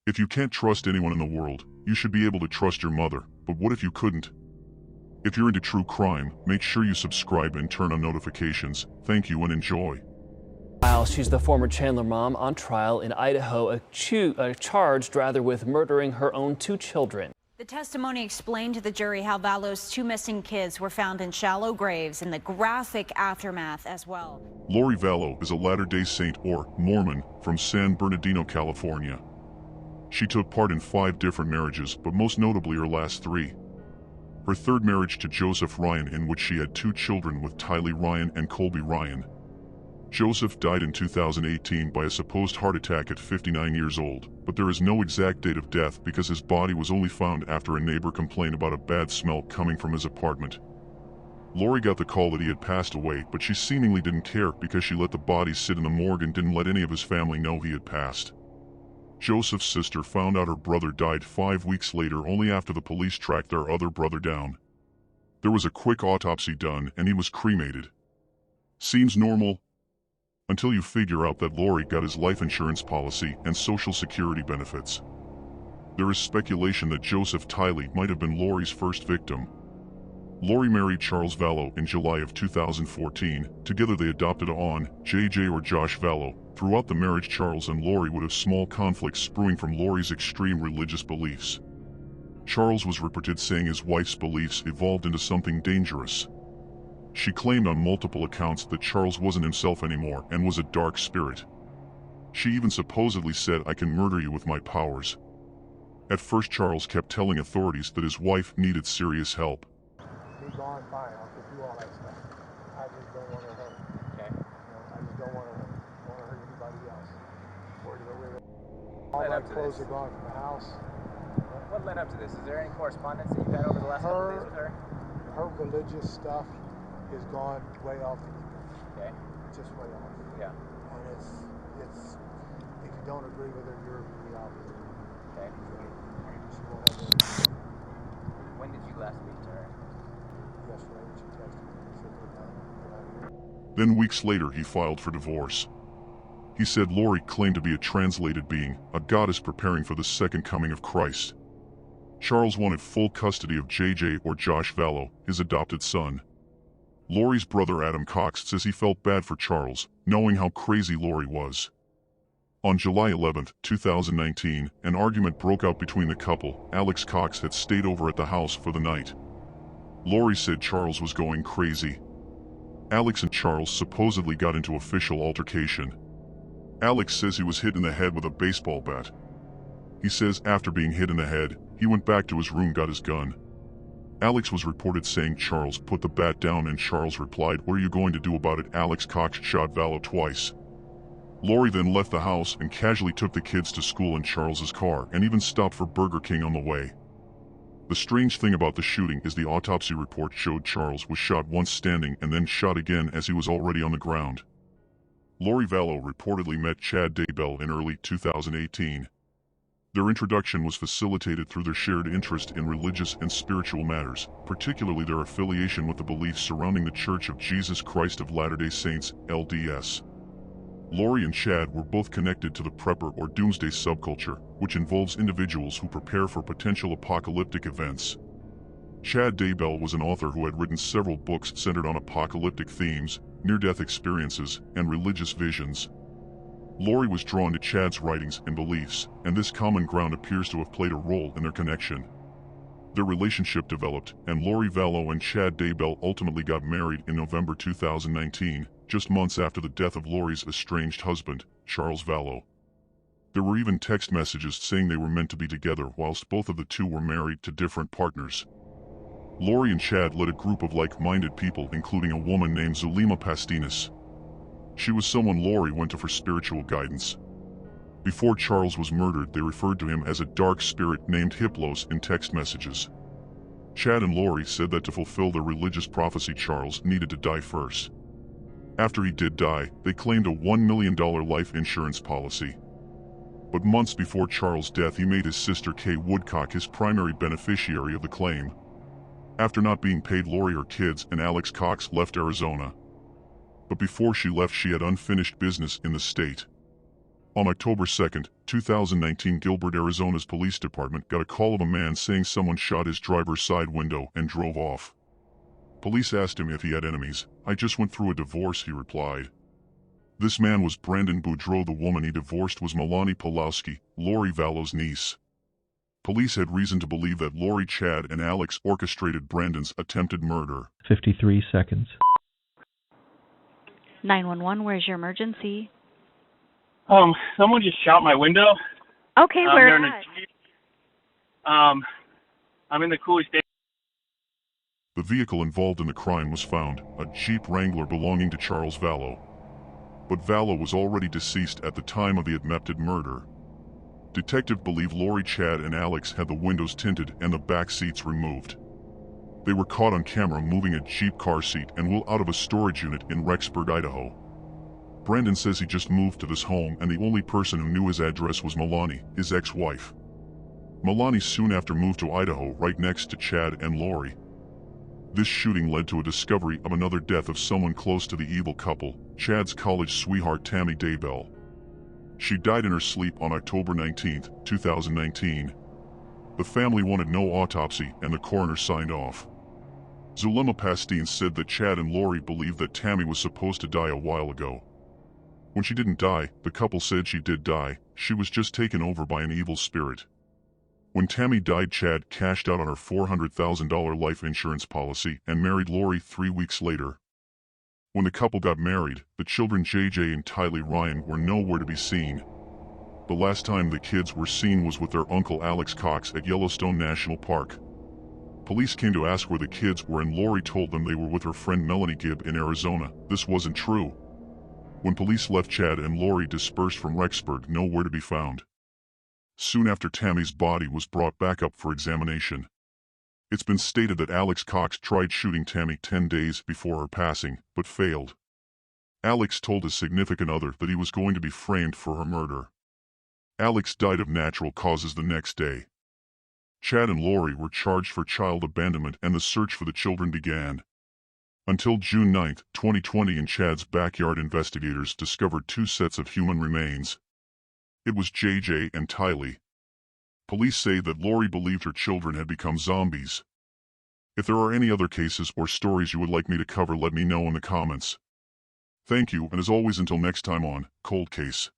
If you can't trust anyone in the world, you should be able to trust your mother, but what if you couldn't? If you're into true crime, make sure you subscribe and turn on notifications. Thank you and enjoy. She's the former Chandler mom on trial in Idaho, charged with murdering her own 2 children. The testimony explained to the jury how Vallow's 2 missing kids were found in shallow graves and the graphic aftermath as well. Lori Vallow is a Latter-day Saint or Mormon from San Bernardino, California. She took part in 5 different marriages, but most notably her last 3. Her 3rd marriage to Joseph Ryan, in which she had 2 children with Tylee Ryan and Colby Ryan. Joseph died in 2018 by a supposed heart attack at 59 years old, but there is no exact date of death because his body was only found after a neighbor complained about a bad smell coming from his apartment. Lori got the call that he had passed away, but she seemingly didn't care because she let the body sit in the morgue and didn't let any of his family know he had passed. Joseph's sister found out her brother died 5 weeks later, only after the police tracked their other brother down. There was a quick autopsy done and he was cremated. Seems normal, until you figure out that Lori got his life insurance policy and social security benefits. There is speculation that Joseph Tylee might have been Lori's first victim. Lori married Charles Vallow in July of 2014. Together they adopted JJ or Josh Vallow. Throughout the marriage, Charles and Lori would have small conflicts brewing from Lori's extreme religious beliefs. Charles was reported saying his wife's beliefs evolved into something dangerous. She claimed on multiple accounts that Charles wasn't himself anymore and was a dark spirit. She even supposedly said, "I can murder you with my powers." At first, Charles kept telling authorities that his wife needed serious help. Be gone, fine, I'll do all that stuff. I just don't want to hurt. Okay. I just don't want to hurt anybody else. All my clothes are gone from the house. What led up to this? Is there any correspondence that you've had over the last couple of days with her? Her religious stuff is gone way off the deep end. Okay. Just way off. Yeah. And it's if you don't agree with her, you're reality. Okay. She won't have any. When did you last speak to her? Yesterday when she texted me and said get out of here. Then weeks later he filed for divorce. He said Lori claimed to be a translated being, a goddess preparing for the second coming of Christ. Charles wanted full custody of JJ or Josh Vallow, his adopted son. Lori's brother Adam Cox says he felt bad for Charles, knowing how crazy Lori was. On July 11, 2019, an argument broke out between the couple. Alex Cox had stayed over at the house for the night. Lori said Charles was going crazy. Alex and Charles supposedly got into official altercation. Alex says he was hit in the head with a baseball bat. He says after being hit in the head, he went back to his room, got his gun. Alex was reported saying Charles put the bat down and Charles replied, "What are you going to do about it?" Alex Cox shot Vallow twice. Lori then left the house and casually took the kids to school in Charles's car and even stopped for Burger King on the way. The strange thing about the shooting is the autopsy report showed Charles was shot once standing and then shot again as he was already on the ground. Lori Vallow reportedly met Chad Daybell in early 2018. Their introduction was facilitated through their shared interest in religious and spiritual matters, particularly their affiliation with the beliefs surrounding the Church of Jesus Christ of Latter-day Saints, LDS. Lori and Chad were both connected to the prepper or Doomsday subculture, which involves individuals who prepare for potential apocalyptic events. Chad Daybell was an author who had written several books centered on apocalyptic themes, near-death experiences, and religious visions. Lori was drawn to Chad's writings and beliefs, and this common ground appears to have played a role in their connection. Their relationship developed, and Lori Vallow and Chad Daybell ultimately got married in November 2019, just months after the death of Lori's estranged husband, Charles Vallow. There were even text messages saying they were meant to be together whilst both of the two were married to different partners. Lori and Chad led a group of like-minded people, including a woman named Zulema Pastinas. She was someone Lori went to for spiritual guidance. Before Charles was murdered, they referred to him as a dark spirit named Hiplos in text messages. Chad and Lori said that to fulfill their religious prophecy, Charles needed to die first. After he did die, they claimed a $1 million life insurance policy. But months before Charles' death, he made his sister Kay Woodcock his primary beneficiary of the claim. After not being paid, Lori, her kids, and Alex Cox left Arizona. But before she left, she had unfinished business in the state. On October 2, 2019, Gilbert, Arizona's police department got a call of a man saying someone shot his driver's side window and drove off. Police asked him if he had enemies. "I just went through a divorce," he replied. This man was Brandon Boudreaux. The woman he divorced was Melanie Pawlowski, Lori Vallow's niece. Police had reason to believe that Lori, Chad, and Alex orchestrated Brandon's attempted murder. 53 seconds. 911, where's your emergency? Someone just shot my window. Okay, where they're in at? a Jeep. I'm in the Cooley State. The vehicle involved in the crime was found, a Jeep Wrangler belonging to Charles Vallow. But Vallow was already deceased at the time of the attempted murder. Detectives believe Lori, Chad, and Alex had the windows tinted and the back seats removed. They were caught on camera moving a Jeep car seat and wheel out of a storage unit in Rexburg, Idaho. Brandon says he just moved to this home and the only person who knew his address was Melanie, his ex-wife. Melanie soon after moved to Idaho, right next to Chad and Lori. This shooting led to a discovery of another death of someone close to the evil couple, Chad's college sweetheart Tylee Daybell. She died in her sleep on October 19, 2019. The family wanted no autopsy and the coroner signed off. Zulema Pastine said that Chad and Lori believed that Tammy was supposed to die a while ago. When she didn't die, the couple said she did die. She was just taken over by an evil spirit. When Tammy died, Chad cashed out on her $400,000 life insurance policy and married Lori 3 weeks later. When the couple got married, the children JJ and Tylee Ryan were nowhere to be seen. The last time the kids were seen was with their uncle Alex Cox at Yellowstone National Park. Police came to ask where the kids were and Lori told them they were with her friend Melanie Gibb in Arizona. This wasn't true. When police left, Chad and Lori dispersed from Rexburg, nowhere to be found. Soon after, Tammy's body was brought back up for examination. It's been stated that Alex Cox tried shooting Tammy 10 days before her passing, but failed. Alex told his significant other that he was going to be framed for her murder. Alex died of natural causes the next day. Chad and Lori were charged for child abandonment and the search for the children began. Until June 9, 2020, in Chad's backyard, investigators discovered 2 sets of human remains. It was JJ and Tylee. Police say that Lori believed her children had become zombies. If there are any other cases or stories you would like me to cover, let me know in the comments. Thank you, and as always, until next time on Cold Case.